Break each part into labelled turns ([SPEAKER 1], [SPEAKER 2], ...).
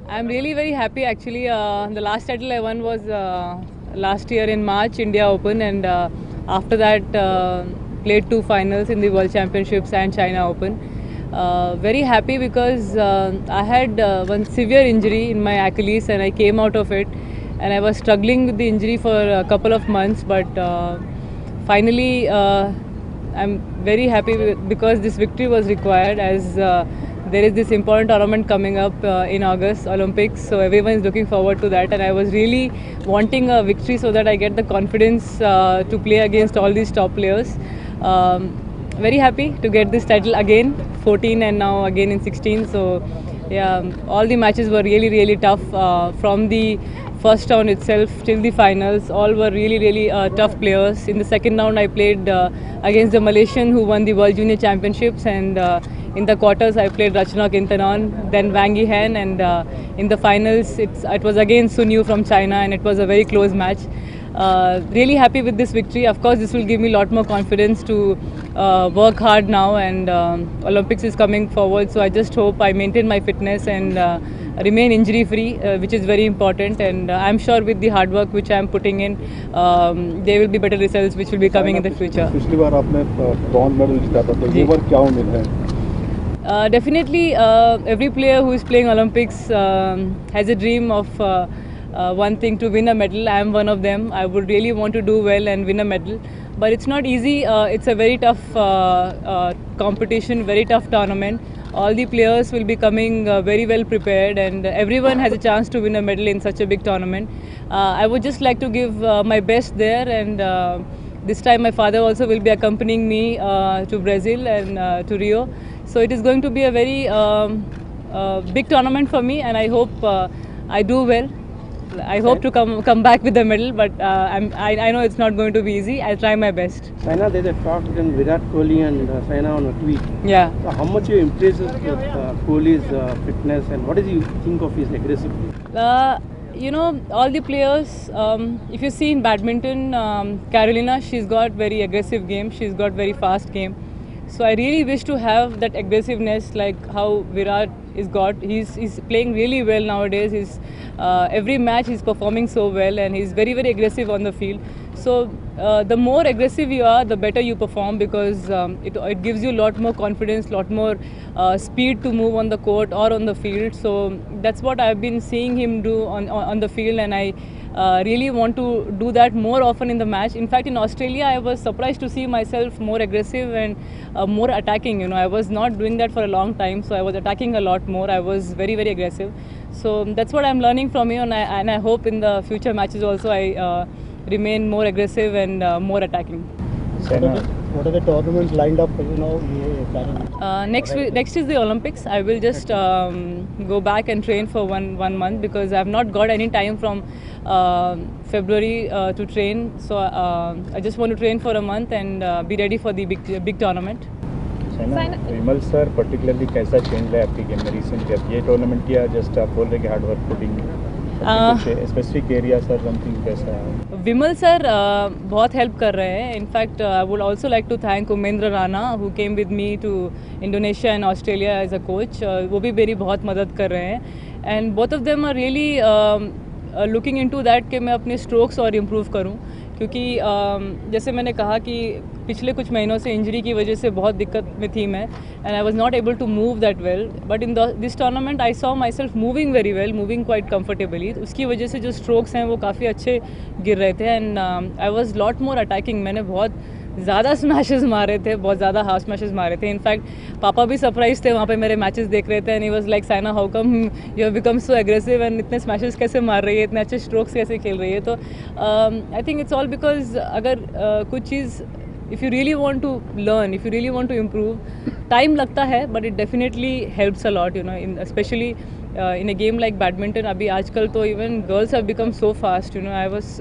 [SPEAKER 1] I'm really very happy actually. The last title I won was last year in March, India Open, and after that played two finals in the World Championships and China Open. Very happy because I had one severe injury in my Achilles and I came out of it, and I was struggling with the injury for a couple of months, but finally I'm very happy because this victory was required as there is this important tournament coming up in August, Olympics. So everyone is looking forward to that, and I was really wanting a victory so that I get the confidence to play against all these top players. Very happy to get this title again, 14 and now again in 16. So yeah, all the matches were really tough from the first round itself till the finals. All were really tough players. In the second round, I played against the Malaysian who won the World Junior Championships, and in the quarters I played Rachna Kintanon, then Wang Yihan, and in the finals it was again Sun Yu from China, and it was a very close match. Really happy with this victory. Of course, this will give me a lot more confidence to work hard now, and Olympics is coming forward. So I just hope I maintain my fitness and remain injury free, which is very important. And I'm sure with the hard work which I'm putting in, there will be better results which will be coming in the future.
[SPEAKER 2] पिछली बार आपने bronze medal जीता था, तो ये बार क्या उम्मीद है?
[SPEAKER 1] Definitely, every player who is playing Olympics has a dream of one thing, to win a medal. I am one of them. I would really want to do well and win a medal. But it's not easy. It's a very tough competition, very tough tournament. All the players will be coming very well prepared, and everyone has a chance to win a medal in such a big tournament. I would just like to give my best there, and this time my father also will be accompanying me to Brazil and to Rio. So it is going to be a very big tournament for me, and I hope I do well. I hope to come back with the medal, but I know it's not going to be easy. I'll try my best.
[SPEAKER 3] Saina, there's a talk between Virat Kohli and Saina on a tweet.
[SPEAKER 1] Yeah.
[SPEAKER 3] So how much you impressed with Kohli's fitness, and what do you think of his aggressiveness?
[SPEAKER 1] You know, all the players, if you see in badminton, Carolina, she's got very aggressive game. She's got very fast game. So I really wish to have that aggressiveness like how Virat is got. He's playing really well nowadays. He's every match he's performing so well, and he's very aggressive on the field. So the more aggressive you are, the better you perform, because it gives you a lot more confidence, lot more speed to move on the court or on the field. So that's what I've been seeing him do on the field, and I really want to do that more often in the match. In fact, in Australia, I was surprised to see myself more aggressive and more attacking. You know, I was not doing that for a long time, so I was attacking a lot more. I was very aggressive. So that's what I'm learning from you, and I hope in the future matches also I remain more aggressive and more attacking.
[SPEAKER 4] What are the tournaments lined up? You know, planning?
[SPEAKER 1] Next is the Olympics. I will just go back and train for one month, because I have not got any time from February to train. So I just want to train for a month and be ready for the big tournament.
[SPEAKER 5] Saina, Vimal sir particularly कैसा change है आपकी game में recently? अब ये tournament किया, just आप बोल रहे कि hard work putting specific area sir something कैसा है?
[SPEAKER 1] विमल सर बहुत हेल्प कर रहे हैं. In fact I would also like to thank Umendra Rana who came with me to Indonesia and Australia as a coach. वो भी मेरी बहुत मदद कर रहे हैं, and both of them are really looking into that कि मैं अपने स्ट्रोक्स और इम्प्रूव करूं, क्योंकि जैसे मैंने कहा कि पिछले कुछ महीनों से इंजरी की वजह से बहुत दिक्कत में थी मैं, and I was not able to move that well. But in this tournament I saw myself moving very well, moving quite comfortably. उसकी वजह से जो स्ट्रोक्स हैं वो काफ़ी अच्छे गिर रहे थे, and I was lot more attacking. मैंने बहुत ज़्यादा स्मैशेस मारे थे, बहुत ज़्यादा हाफ स्मैशेस मारे थे. इनफैक्ट पापा भी सरप्राइज थे वहाँ पे मेरे मैचेस देख रहे थे, and he was like, Saina how come you have become so aggressive and इतने स्मैशेस कैसे मार रही है, इतने अच्छे स्ट्रोक्स कैसे खेल रही है. तो आई थिंक इट्स ऑल बिकॉज अगर कुछ चीज़ if you really want to learn, if you really want to improve, time लगता है, but it definitely helps a lot, you know, especially in a game like badminton. अभी आजकल तो even girls have become so fast, you know. I was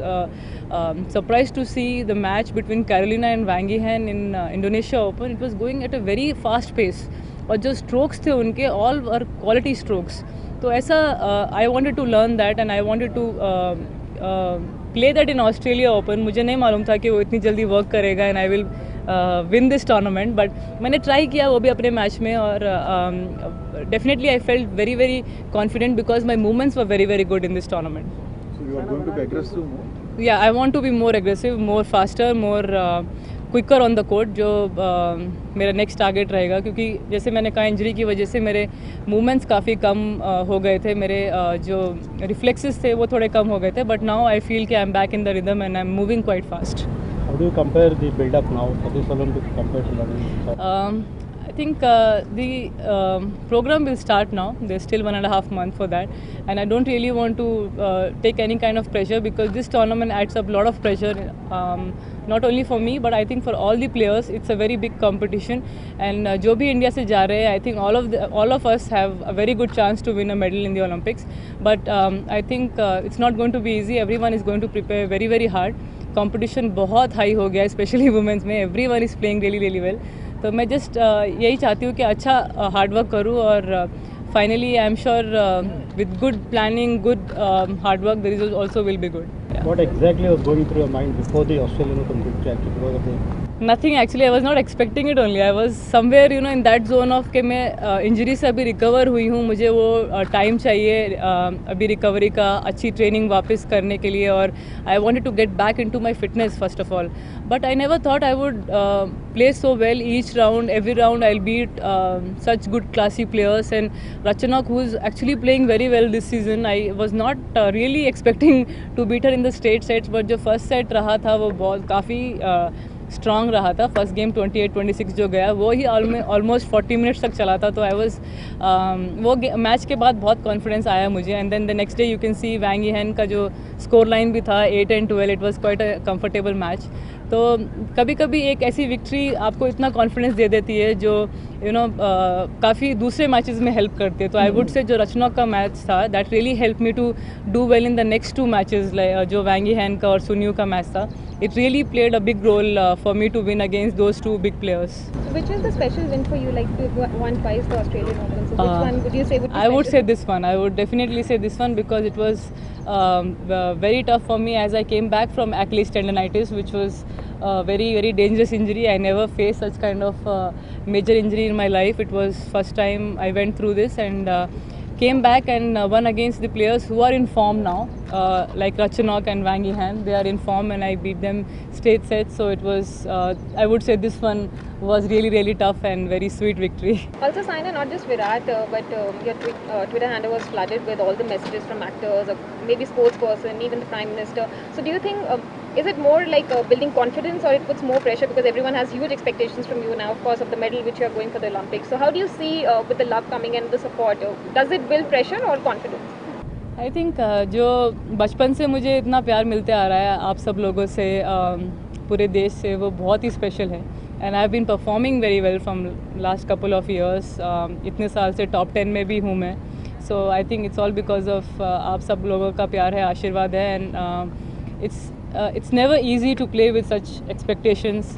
[SPEAKER 1] surprised to see the match between Carolina and Wang Yihan in Indonesia Open. It was going at a very fast pace, और जो strokes थे उनके all were quality strokes. तो ऐसा I wanted to learn that, and I wanted to play that in Australia open. मुझे नहीं मालूम था कि वो इतनी जल्दी वर्क करेगा, and I will win this tournament, but मैंने ट्राई किया वो भी अपने मैच में, और definitely I felt very very confident because my movements were very very good in this tournament.
[SPEAKER 2] So you are going to be aggressive more?
[SPEAKER 1] Yeah, I want to be more aggressive, more faster, more quicker on the court, जो मेरा next target रहेगा, क्योंकि जैसे मैंने कहा injury की वजह से मेरे मूवमेंट्स काफ़ी कम हो गए थे, मेरे जो रिफ्लेक्सेस थे वो थोड़े कम हो गए थे, बट नाउ आई फील कि I am back in the rhythm and I am moving quite fast.
[SPEAKER 4] How do you compare the build-up now for this Olympics compared to London?
[SPEAKER 1] I think the program will start now. There's still 1.5 months for that, and I don't really want to take any kind of pressure, because this tournament adds up a lot of pressure, not only for me but I think for all the players. It's a very big competition, and जो भी India से जा रहे हैं, I think all of us have a very good chance to win a medal in the Olympics. But I think it's not going to be easy. Everyone is going to prepare very very hard. Competition बहुत high हो गया है, specially women's में. Everyone is playing really really well. तो मैं just यही चाहती हूँ कि अच्छा हार्डवर्क करूँ, और finally I am sure with good planning, good hard work, the result also will be good.
[SPEAKER 4] What exactly was going through your mind before the Australian Open contract because of the
[SPEAKER 1] Nothing actually. I was not expecting it only. I was somewhere in that zone of कि मैं injury से अभी recover हुई हूँ, मुझे वो time चाहिए अभी रिकवरी का, अच्छी ट्रेनिंग वापस करने के लिए, और I wanted to get back into my fitness first of all. But I never thought I would play so well each round. Every round I'll beat such good classy players, and Ratchanok, who is actually playing very well this season, I was not really expecting to beat her in the straight sets, but जो first set रहा था वो बहुत काफ़ी strong रहा था. First game 28-26 जो गया वो ही ऑलमोस्ट 40 मिनट्स तक चला था. तो आई वाज वो मैच के बाद बहुत कॉन्फिडेंस आया मुझे. And then the next day you can see Wang Yihan का जो स्कोर लाइन भी था 8-12. It was quite a comfortable match. तो कभी कभी एक ऐसी विक्ट्री आपको इतना कॉन्फिडेंस दे देती है जो काफ़ी दूसरे मैचेस में हेल्प करती है. तो आई वुड से जो रचनॉक का मैच था that really help me to do well in the next 2 matches, जो वैंग यिहेन का और सुन्यू का मैच था. It really played a big role for me to win against those 2 big players.
[SPEAKER 6] Which is the special win for you? Like you won twice the Australian Open. So which one would you say would be
[SPEAKER 1] I would
[SPEAKER 6] special?
[SPEAKER 1] say this one. I would definitely say this one because it was very tough for me as I came back from Achilles tendonitis, which was a very very dangerous injury. I never faced such kind of major injury in my life. It was first time I went through this, and came back and won against the players who are in form now, like Ratchanok and Wang Yinhan. They are in form, and I beat them straight sets. So it was, I would say this one was really really tough and very sweet victory.
[SPEAKER 6] Also, Saina, not just Virat, but your Twitter handle was flooded with all the messages from actors, or maybe sports person, even the Prime Minister. So do you think, is it more like building confidence, or it puts more pressure because everyone has huge expectations from you now, of course, of the medal which you are going for the Olympics? So how do you see with the love coming and the support, does it build pressure or confidence?
[SPEAKER 1] I think जो बचपन से मुझे इतना प्यार मिलते आ रहा है आप सब लोगों से, पूरे देश से, वो बहुत ही स्पेशल है. And I have been performing very well from last couple of years. इतने साल से टॉप 10 में भी हूँ मैं. So I think it's all because of आप सब लोगों का प्यार है, आशीर्वाद है. And it's never easy to play with such expectations,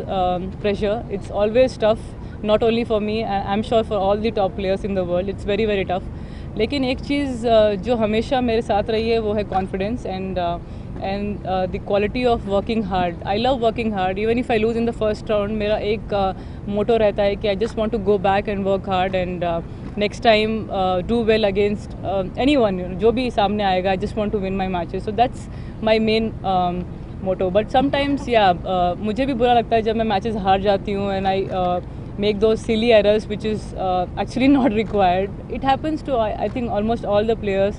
[SPEAKER 1] pressure. It's always tough, not only for me, I'm sure for all the top players in the world. It's very very tough. लेकिन एक चीज़ जो हमेशा मेरे साथ रही है वो है confidence and the quality of working hard. I love working hard. Even if I lose in the first round, मेरा एक मोटो रहता है कि I just want to go back and work hard and next time do well against anyone. जो भी सामने आएगा, I just want to win my matches. So that's my main motto. But sometimes मुझे भी बुरा लगता है जब मैं मैचेस हार जाती हूँ and I make those silly errors which is actually not required. It happens to I think almost all the players.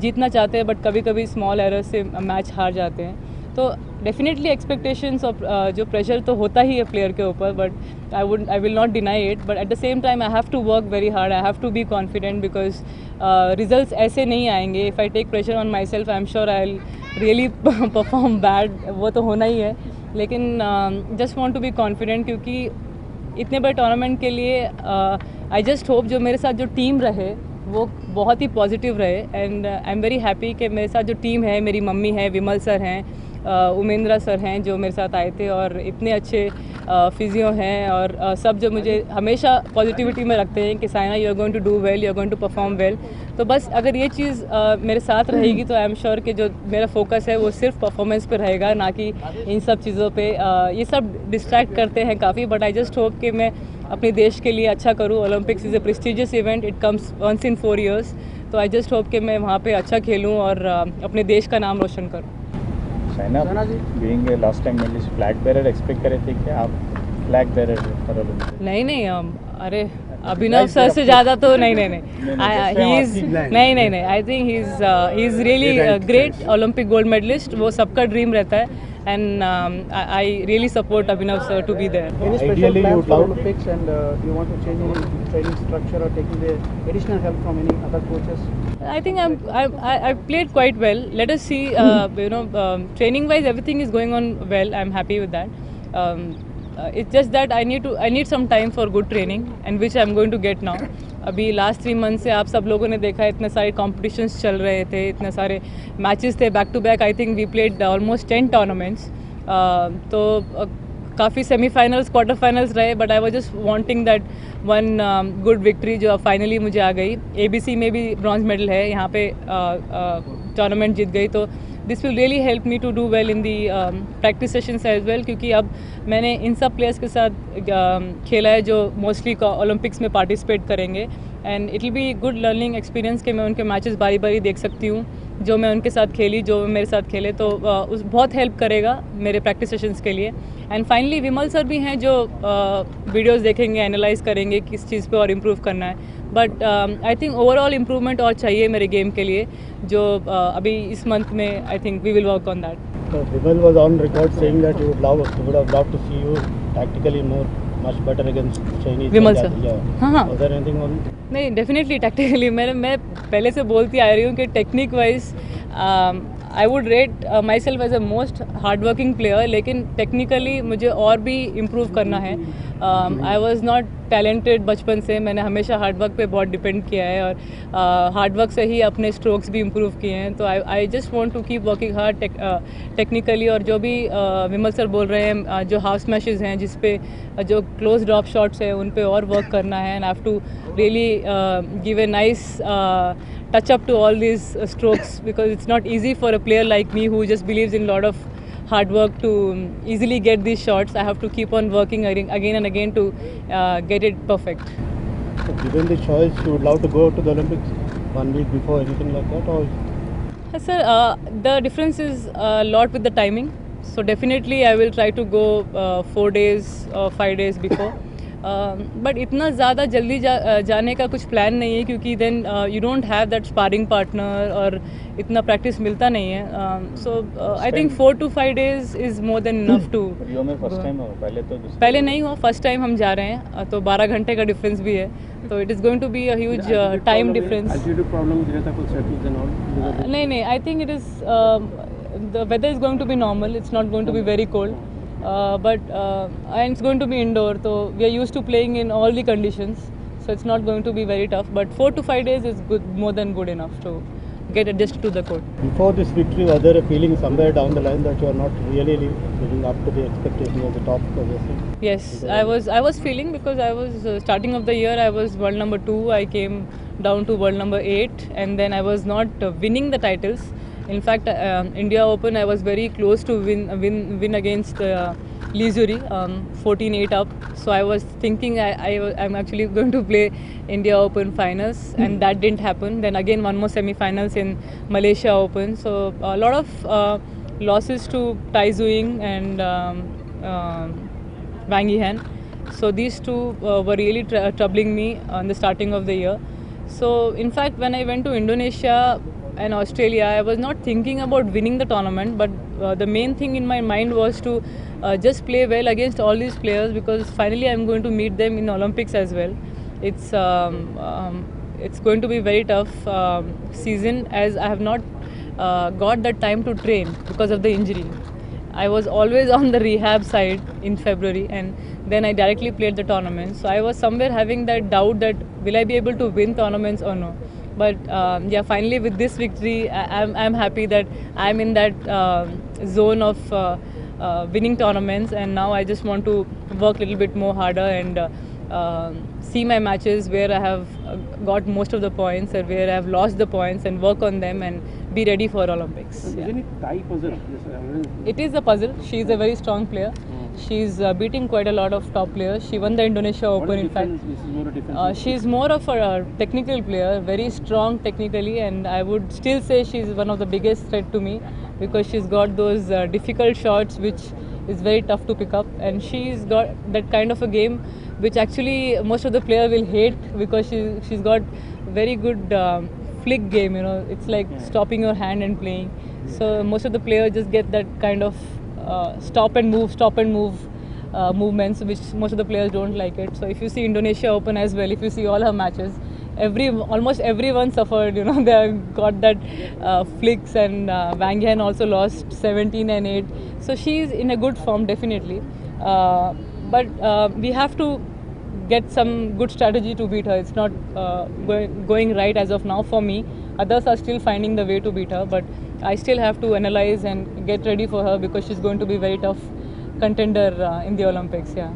[SPEAKER 1] जीतना चाहते हैं बट कभी कभी स्मॉल एरर्स से मैच हार जाते हैं. तो डेफिनेटली एक्सपेक्टेशंस और जो प्रेशर तो होता ही है प्लेयर के ऊपर, but I will not deny it. But at the same time I have to work very hard. I have to be confident because results ऐसे नहीं आएंगे. If I take pressure on myself, I am sure I will really perform bad. वो तो होना ही है. लेकिन just want to be confident, क्योंकि इतने बड़े टूर्नामेंट के लिए आई जस्ट होप जो मेरे साथ जो टीम रहे वो बहुत ही पॉजिटिव रहे and I am very happy कि मेरे साथ जो टीम है, मेरी मम्मी है, विमल सर हैं, उमेंद्रा सर हैं जो मेरे साथ आए थे, और इतने अच्छे फिजियो हैं, और सब जो मुझे हमेशा पॉजिटिविटी में रखते हैं कि Saina you are going to do well, you are going to perform well. तो बस अगर ये चीज़ मेरे साथ रहेगी तो आई एम श्योर कि जो मेरा फोकस है वो सिर्फ परफॉर्मेंस पे रहेगा, ना कि इन सब चीज़ों पे। ये सब डिस्ट्रैक्ट करते हैं काफ़ी, बट आई जस्ट होप कि मैं अपने देश के लिए अच्छा करूँ। Olympics is a prestigious event, it comes once in 4 years, तो आई जस्ट होप कि मैं वहाँ पे अच्छा खेलूँ और अपने देश का नाम रोशन करूँ।
[SPEAKER 5] Saina being a last time medallist, flag bearer expect करे थे कि आप फ्लैग बेरर फॉर ओलंपिक?
[SPEAKER 1] नहीं, अरे अभिनव सर से ज़्यादा तो नहीं, ही इज़ नहीं, I think he is really great Olympic gold medallist. वो सबका ड्रीम रहता है, and I really support Abhinav sir to be there.
[SPEAKER 3] Any special
[SPEAKER 4] Ideally, you
[SPEAKER 3] plans
[SPEAKER 4] would
[SPEAKER 3] for
[SPEAKER 4] love-
[SPEAKER 3] Olympics, and do you want to change any training structure or taking the additional help from any other coaches?
[SPEAKER 1] I think I've played quite well. Let us see. Training wise, everything is going on well. I'm happy with that. It's just that I need some time for good training, and which I'm going to get now. अभी last 3 months से आप सब लोगों ने देखा, इतने सारे competitions चल रहे थे, इतने सारे मैचेस थे back to back. I think we played almost 10 tournaments. तो काफ़ी सेमीफाइनल्स, क्वार्टर फाइनल्स रहे, but I was just wanting that one good victory जो फाइनली मुझे आ गई। ABC में भी ब्रॉन्ज मेडल है, यहाँ पे टूर्नामेंट जीत गई, तो this will really help me to do well in the practice sessions as well, क्योंकि अब मैंने इन सब प्लेयर्स के साथ खेला है जो मोस्टली ओलंपिक्स में पार्टिसिपेट करेंगे, and it will be good learning experience कि मैं उनके मैचेस बारी बारी देख सकती हूँ, जो मैं उनके साथ खेली, जो मेरे साथ खेले, तो उस बहुत हेल्प करेगा मेरे प्रैक्टिस सेशंस के लिए। एंड फाइनली विमल सर भी हैं जो वीडियोस देखेंगे, एनालाइज करेंगे किस चीज़ पे और इम्प्रूव करना है, but I think overall improvement और चाहिए मेरे गेम के लिए, जो अभी इस मंथ में I think we will work on that.
[SPEAKER 4] So Vimal was on record saying that he would have loved to see you tactically much better against Chinese.
[SPEAKER 1] Vimal sir.
[SPEAKER 4] Yeah.
[SPEAKER 1] हाँ।
[SPEAKER 4] Was there anything on?
[SPEAKER 1] नहीं, definitely tactically मैं पहले से बोलती आ रही हूँ कि technique wise I would rate myself as a most hard working player, लेकिन टेक्निकली मुझे और भी इम्प्रूव करना है। आई वॉज नॉट टैलेंटेड बचपन से, मैंने हमेशा हार्ड वर्क पे बहुत डिपेंड किया है, और हार्ड वर्क से ही अपने स्ट्रोक्स भी इम्प्रूव किए हैं। तो I just want to keep working hard technically, और जो भी विमल सर बोल रहे हैं, जो हाफ स्मैशेस हैं, जिस पे जो क्लोज ड्रॉप शॉट्स हैं, उन पे और वर्क करना है, and have to really give a nice touch up to all these strokes, because it's not easy for a player like me who just believes in a lot of hard work to easily get these shots. I have to keep on working again and again to get it perfect.
[SPEAKER 4] So given the choice, you would love to go to the Olympics 1 week before, anything like that, or?
[SPEAKER 1] Sir, the difference is a lot with the timing. So definitely I will try to go 4 days or 5 days before. But इतना ज़्यादा जल्दी जाने का कुछ plan नहीं है, क्योंकि then you don't have that sparring partner, और इतना प्रैक्टिस मिलता नहीं है। So I think 4 to 5 days is more than enough to.
[SPEAKER 5] Rio में फर्स्ट टाइम हो,
[SPEAKER 1] पहले नहीं हुआ, फर्स्ट टाइम हम जा रहे हैं, तो 12 घंटे का डिफरेंस भी है, तो it is going to be a huge time difference.
[SPEAKER 3] Altitude problem with Reta circles and all.
[SPEAKER 1] नहीं, I think it is the weather is going to be normal. It's not going to be very cold. And it's going to be indoor, so we are used to playing in all the conditions, so it's not going to be very tough, but 4 to 5 days is good, more than good enough to get adjusted to the court.
[SPEAKER 4] Before this victory, was there a feeling somewhere down the line that you are not really living up to the expectation of the top position?
[SPEAKER 1] Yes, I was feeling, because I was starting of the year I was world number 2, I came down to world number 8, and then I was not winning the titles. In fact, India Open, I was very close to win against Lee Zuri, 14-8 up. So I was thinking I'm actually going to play India Open finals, and that didn't happen. Then again, one more semi-finals in Malaysia Open. So a lot of losses to Tai Tzu-ying and Wang Yihan. So these two were really troubling me on the starting of the year. So in fact, when I went to Indonesia and Australia, I was not thinking about winning the tournament, but the main thing in my mind was to just play well against all these players, because finally I'm going to meet them in Olympics as well. It's going to be very tough season, as I have not got that time to train because of the injury. I was always on the rehab side in February, and then I directly played the tournament. So I was somewhere having that doubt that will I be able to win tournaments or no. But yeah, finally with this victory, I'm happy that I'm in that zone of winning tournaments, and now I just want to work a little bit more harder and see my matches where I have got most of the points and where I have lost the points and work on them and be ready for Olympics.
[SPEAKER 3] Is
[SPEAKER 1] Yeah.
[SPEAKER 3] any tie puzzle? Yes,
[SPEAKER 1] It is a puzzle. She is a very strong player. She's beating quite a lot of top players. She won the Indonesia
[SPEAKER 3] what
[SPEAKER 1] Open,
[SPEAKER 3] is
[SPEAKER 1] in fact.
[SPEAKER 3] difference? This is more a defensive.
[SPEAKER 1] She's more of a technical player, very strong technically, and I would still say she's one of the biggest threat to me because she's got those difficult shots which is very tough to pick up, and she's got that kind of a game which actually most of the player will hate because she's got very good flick game. You know, it's like stopping your hand and playing. So most of the players just get that kind of stop and move movements, which most of the players don't like it. So if you see Indonesia Open as well, if you see all her matches, almost everyone suffered. You know, they got that flicks, and Wang Yan also lost 17-8. So she's in a good form definitely, but we have to get some good strategy to beat her. It's not going right as of now for me. Others are still finding the way to beat her, but I still have to analyze and get ready for her because she's going to be very tough contender in the Olympics. Yeah.